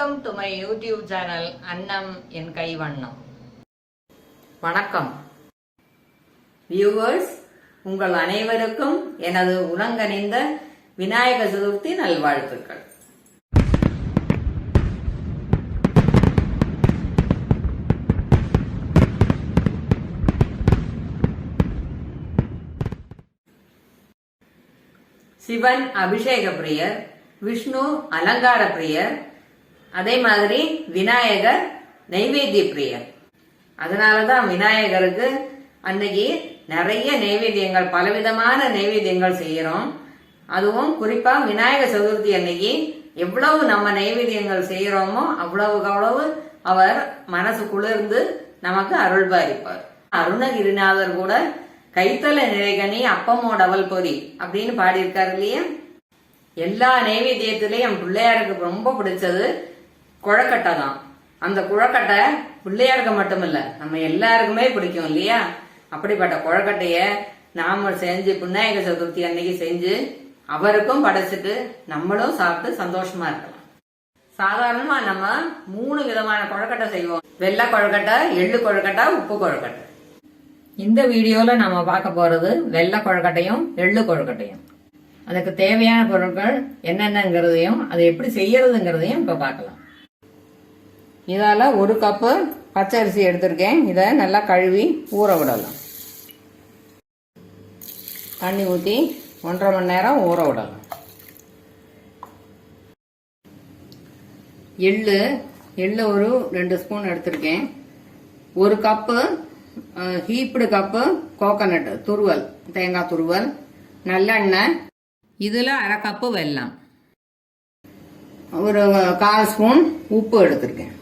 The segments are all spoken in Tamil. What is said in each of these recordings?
Welcome to my YouTube channel Annam en Kaivannam. வணக்கம் வியூவர்ஸ், உங்கள் அனைவருக்கும் எனது உலங்கனிந்த விநாயக சதுர்த்தி நல்வாழ்த்துக்கள். சிவன் அபிஷேக பிரியர், விஷ்ணு அலங்கார பிரியர், அதே மாதிரி விநாயகர் நைவேத்திய பிரியர். அதனாலதான் விநாயகருக்கு அன்னைக்கு நிறைய நைவேத்தியங்கள், பலவிதமான நைவேத்தியங்கள் செய்யறோம். அதுவும் குறிப்பா விநாயக சதுர்த்தி அன்னைக்கு எவ்வளவு நம்ம நைவேத்தியங்கள் செய்யறோமோ அவ்வளவுக்கு அவ்வளவு அவர் மனசு குளிர்ந்து நமக்கு அருள் பாலிப்பார். அருணகிரிநாதர் கூட கைத்தல நிறைகனி அப்பமோட அவல் பொறி அப்படின்னு பாடியிருக்காரு இல்லையா. எல்லா நைவேத்தியத்திலையும் பிள்ளையாருக்கு ரொம்ப பிடிச்சது குழக்கட்டை தான். அந்த குழக்கட்டை பிள்ளையாருக்கு மட்டும் இல்ல, நம்ம எல்லாருக்குமே பிடிக்கும் இல்லையா. அப்படிப்பட்ட குழக்கட்டைய நாம செஞ்சு விநாயக சதுர்த்தி அன்னைக்கு செஞ்சு அவருக்கும் படைச்சிட்டு நம்மளும் சாப்பிட்டு சந்தோஷமா இருக்கலாம். சாதாரணமா நம்ம 3 விதமான குழக்கட்டை செய்வோம். வெள்ளை குழக்கட்டை, எள்ளு குழக்கட்டை, உப்பு குழக்கட்டை. இந்த வீடியோல நம்ம பார்க்க போறது வெள்ளை குழக்கட்டையும் எள்ளு குழக்கட்டையும். அதுக்கு தேவையான பொருட்கள் என்னென்னங்கிறதையும் அதை எப்படி செய்யறதுங்கிறதையும் இப்ப பார்க்கலாம். இதால 1 கப்பு பச்சரிசி எடுத்திருக்கேன். இதை நல்லா கழுவி ஊற விடலாம். தண்ணி ஊற்றி 1.5 மணி நேரம் ஊற விடலாம். எள்ளு ஒரு 2 ஸ்பூன் எடுத்திருக்கேன். 1 கப்பு ஹீப்டு கப்பு கோகனட் துருவல், தேங்காய் துருவல், நல்லெண்ணெய், இதுல 1/2 கப்பு வெல்லம், ஒரு 1/4 ஸ்பூன் உப்பு எடுத்திருக்கேன்.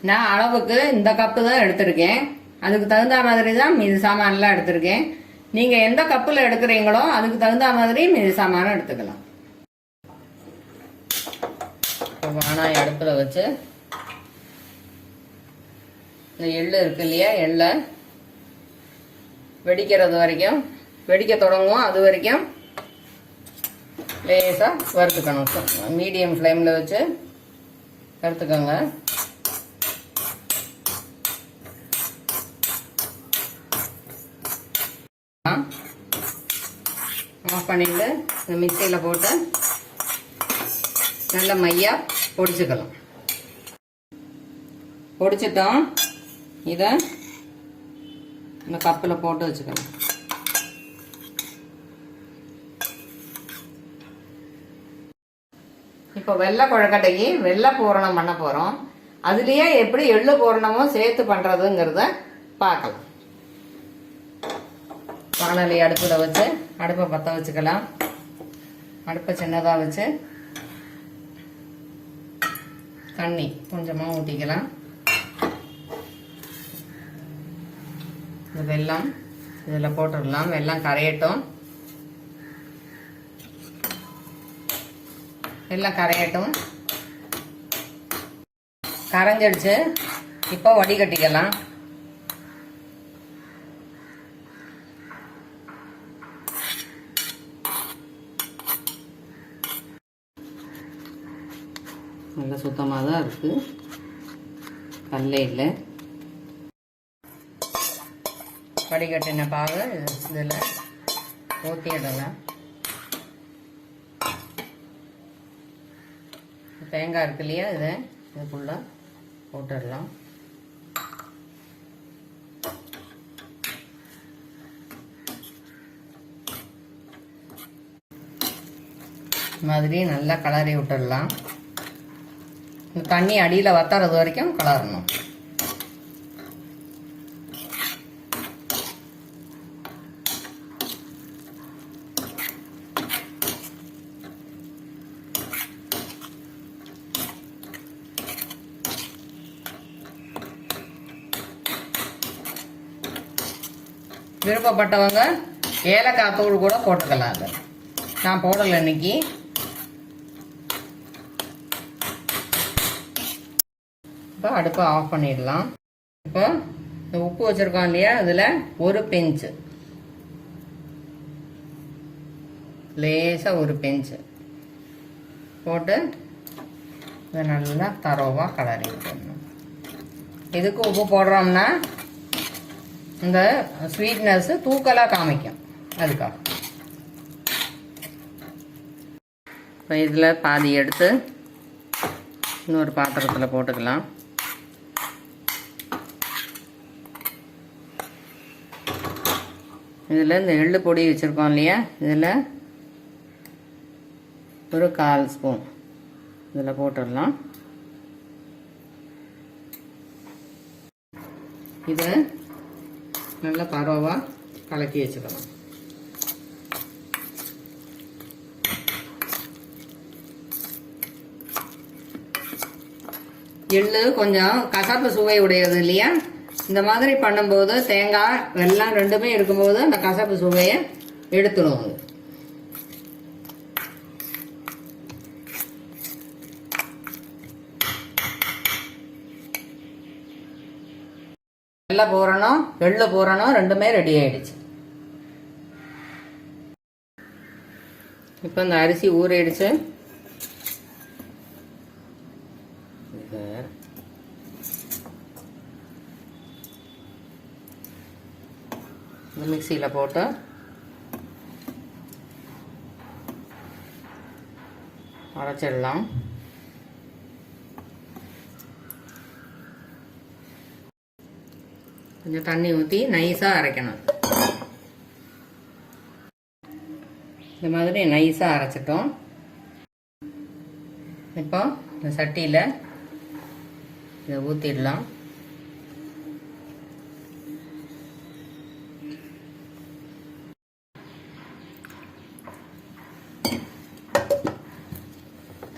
நான் அளவுக்கு இந்த கப்பு தான் எடுத்திருக்கேன். அதுக்கு தகுந்த மாதிரி தான் மீதி சாமான்லாம் எடுத்திருக்கேன். நீங்க எந்த கப்புல எடுக்கிறீங்களோ அதுக்கு தகுந்த மாதிரி மீதி சாமான் எடுத்துக்கலாம். வானாய் அடுப்புல வச்சு இந்த எள்ளு இருக்கு இல்லையா, எள்ளை வெடிக்கிறது வரைக்கும், வெடிக்க தொடங்கும் அது வரைக்கும் லேசா வறுத்துக்கணும். மீடியம் ஃப்ளேம்ல வச்சு வறுத்துக்கோங்க. ஆஃப் பண்ணிட்டு இந்த மிக்சியில் போட்டு நல்ல மையா பொடிச்சுக்கலாம். பொடிச்சிட்டோம். இதை இந்த கப்பில் போட்டு வச்சுக்கலாம். இப்போ வெள்ளை குழக்கட்டைக்கு வெள்ளை பூரணம் பண்ண போறோம். அதுலயே எப்படி எள்ளு பூரணமும் சேர்த்து பண்றதுங்கிறத பார்க்கலாம். வானொலி அடுப்புல வச்சு அடுப்பை பற்ற வச்சுக்கலாம். அடுப்பை சின்னதா வச்சு தண்ணி கொஞ்சமா ஊற்றிக்கலாம். இந்த வெல்லம் இதில் போட்டுடலாம். வெல்லம் கரையட்டும். எல்லாம் கரையட்டும். கரைஞ்சிடுச்சு. இப்போ வடிகட்டிக்கலாம். நல்லா சுத்தமாக தான் இருக்கு, கல்லே இல்லை. வடிகட்டின பாகு இதில் ஊற்றிடலாம். தேங்காய் இருக்கு இல்லையா, இதை இதுக்குள்ள போட்டுடலாம். மாதிரி நல்லா கலரி விட்டுடலாம். தண்ணி அடியில் வத்துறது வரைக்கும் கலரணும். விருப்பப்பட்டவங்க ஏலக்காய் தூள் கூட போட்டுக்கலாம். அது நான் போடலை இன்னைக்கு. இப்போ அடுப்பை ஆஃப் பண்ணிடலாம். இப்போ இந்த உப்பு வச்சிருக்கோம் இல்லையா, அதில் 1 பிஞ்சு லேசாக 1 பிஞ்சு போட்டு இதை நல்லா தரோவாக கலரி விட்டுடணும். இதுக்கு உப்பு போடுறோம்னா இந்த ஸ்வீட்னஸ் தூக்கலாக காமிக்கும், அதுக்காக. இப்போ இதில் பாதி எடுத்து இன்னொரு பாத்திரத்தில் போட்டுக்கலாம். இதில் இந்த எள்ளு பொடி வச்சுருக்கோம் இல்லையா, இதில் ஒரு 1/4 ஸ்பூன் இதில் போட்டுடலாம். இதை நல்லா பரவாக கலக்கி வச்சுக்கலாம். எள்ளு கொஞ்சம் கசப்பு சுவை உடையது இல்லையா, இந்த மாதிரி பண்ணும்போது தேங்காய் வெல்லம் ரெண்டுமே இருக்கும்போது அந்த கசப்பு சுவையை எடுத்துடும். அது வெல்லம் பூரணம் எள்ளு பூரணம் ரெண்டுமே ரெடி ஆயிடுச்சு. இப்போ இந்த அரிசி ஊறிடுச்சு. இந்த மிக்சியில் போட்டு அரைச்சிடலாம். கொஞ்சம் தண்ணி ஊற்றி நைஸாக அரைக்கணும். இந்த மாதிரி நைஸாக அரைச்சிட்டோம். இப்போ இந்த சட்டியில் இதை ஊற்றிடலாம்.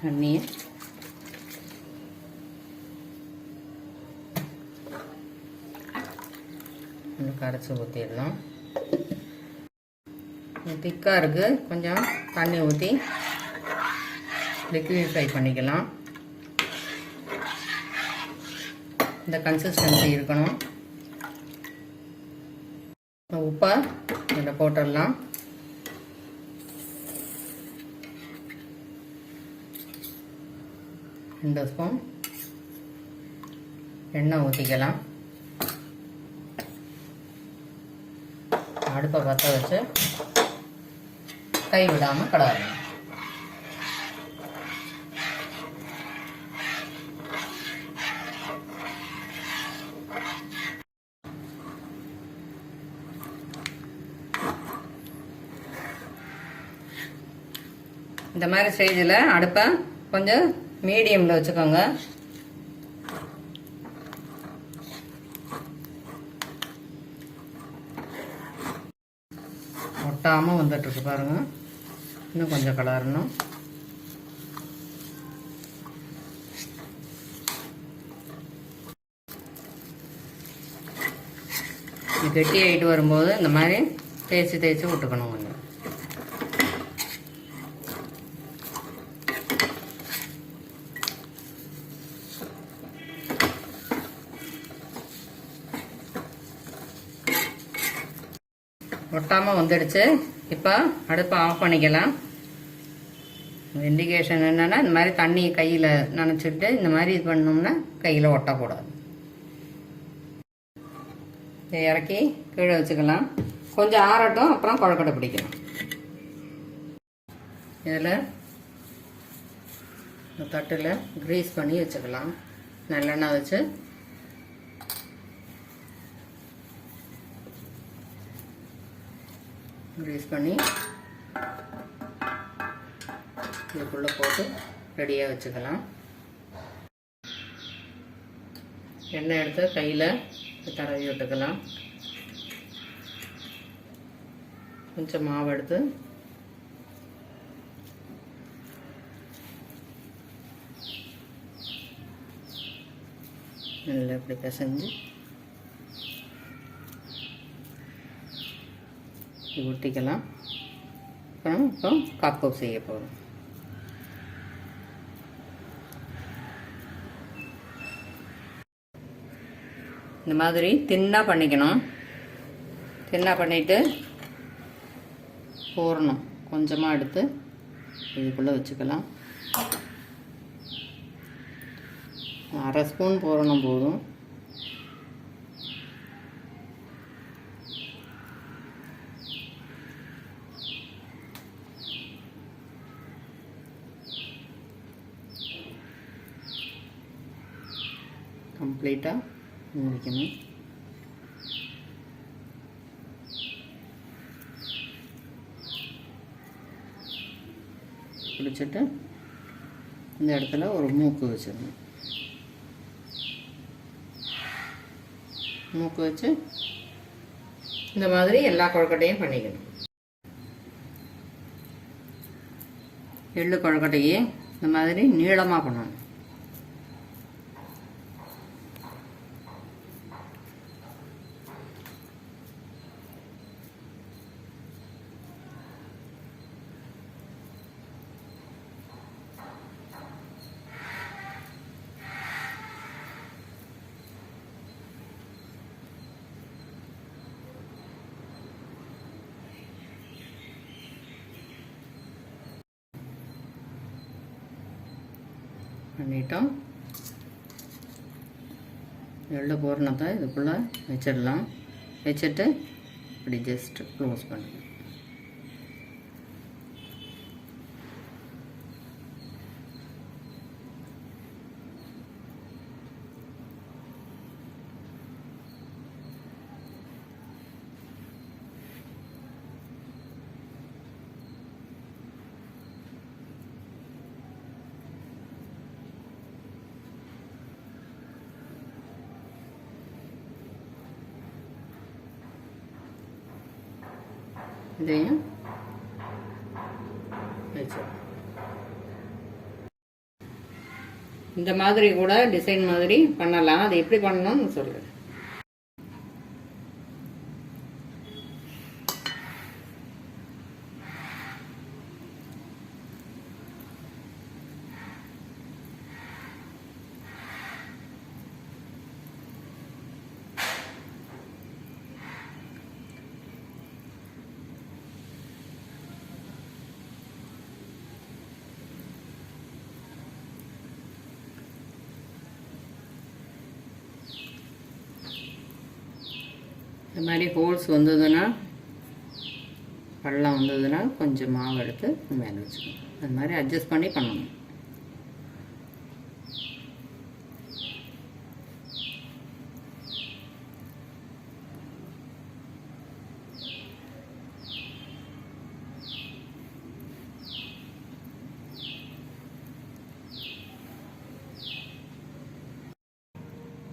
தண்ணியை கரைச்சி ஊற்றிடலாம். திக்காக இருக்குது, கொஞ்சம் தண்ணி ஊற்றி லிக்விஃபை பண்ணிக்கலாம். இந்த கன்சிஸ்டன்சி இருக்கணும். உப்பை இதில் போட்டுடலாம். ரெண்டு ஸ்பூன் எண்ணெய் ஊற்றிக்கலாம். அடுப்பை பற்ற வச்சு கை விடாமல் கலரணும். இந்த மாதிரி ஸ்டேஜில் அடுப்பை கொஞ்சம் மீடியமில் வச்சுக்கோங்க. ஒட்டாமல் வந்துட்டுருக்கு பாருங்கள். இன்னும் கொஞ்சம் கலரணும். கெட்டி ஆகிட்டு வரும்போது இந்த மாதிரி தேய்ச்சி விட்டுக்கணும். கொஞ்சம் ஒட்டாமல் வந்துடுச்சு. இப்போ அடுப்பை ஆஃப் பண்ணிக்கலாம். இண்டிகேஷன் என்னென்னா, இந்த மாதிரி தண்ணி கையில் நனைச்சிட்டு இந்த மாதிரி இது பண்ணோம்னா கையில் ஒட்டக்கூடாது. இதை இறக்கி கீழே வச்சுக்கலாம். கொஞ்சம் ஆறட்டும், அப்புறம் கொழுக்கட்டை பிடிக்கலாம். இதில் தட்டில் கிரீஸ் பண்ணி வச்சுக்கலாம். நல்லெண்ணெய் வச்சு கிரீஸ் பண்ணி இதுக்குள்ளே போட்டு ரெடியாக வச்சுக்கலாம். எண்ணெய் எடுத்து கையில் தடவி விட்டுக்கலாம். கொஞ்சம் மாவு எடுத்து நல்லா இப்படி பிசைஞ்சு ஊற்றிக்கலாம். அப்புறம் இப்போ கப்பு செய்ய போகிறோம். இந்த மாதிரி தின்னா பண்ணிக்கணும். தின்னா பண்ணிவிட்டு பூரணம் கொஞ்சமாக எடுத்து இதுக்குள்ளே வச்சுக்கலாம். 1/2 ஸ்பூன் போடணும் போதும். கம்ப்ளீட்டாக மூடிக்கணும். பிடிச்சிட்டு இந்த இடத்துல ஒரு மூக்கு வச்சிடணும். மூக்கு வச்சு இந்த மாதிரி எல்லா கொழுக்கட்டையும் பண்ணிக்கணும். எள்ளு கொழுக்கட்டையே இந்த மாதிரி நீளமாக பண்ணணும். பண்ணிட்டோம். எள்ளு பூரணத்தை இதுக்குள்ளே வச்சிடலாம். வச்சுட்டு இப்படி ஜஸ்ட் க்ளோஸ் பண்ணுங்க. இதையும் வச்சிடலாம். இந்த மாதிரி கூட டிசைன் மாதிரி பண்ணலாம். அது எப்படி பண்ணணும்னு சொல்லுறேன். இந்த மாதிரி ஹோல்ஸ் வந்ததுன்னா, பள்ளம் வந்ததுன்னா கொஞ்சம் மாவு எடுத்து மேலே வச்சுக்கணும். அது மாதிரி அட்ஜஸ்ட் பண்ணி பண்ணணும்.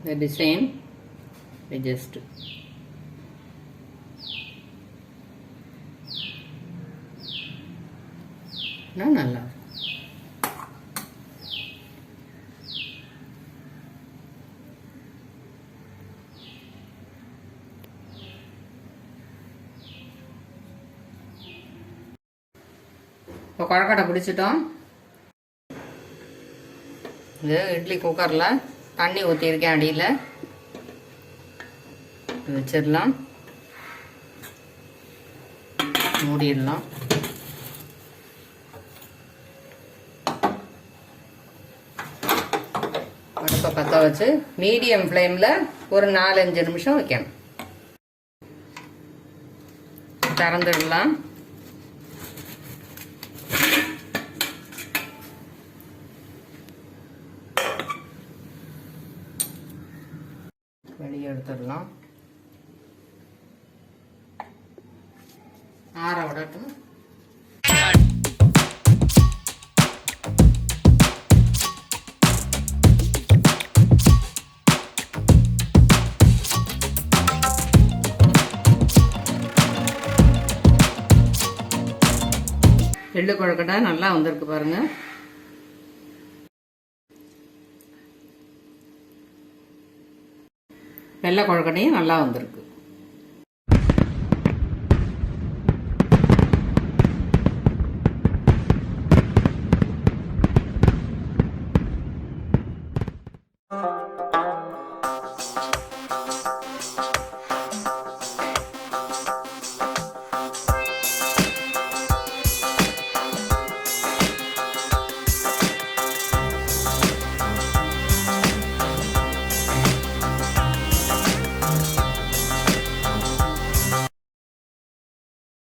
The design we just நல்லா இப்போ கொழுக்கட்டை பிடிச்சிட்டோம். இது இட்லி குக்கரில் தண்ணி ஊற்றிருக்கேன். அடியில் வச்சிடலாம். மூடிடலாம். அடுப்பை பற்ற வச்சு மீடியம் ஃப்ளேமில் ஒரு 4-5 நிமிஷம் வைக்கணும். திறந்துடலாம். வெளியே எடுத்துடலாம். ஆற விடட்டும். எள்ளு கொழுக்கட்டை நல்லா வந்திருக்கு பாருங்க. வெள்ளை கொழுக்கட்டையும் நல்லா வந்திருக்கு.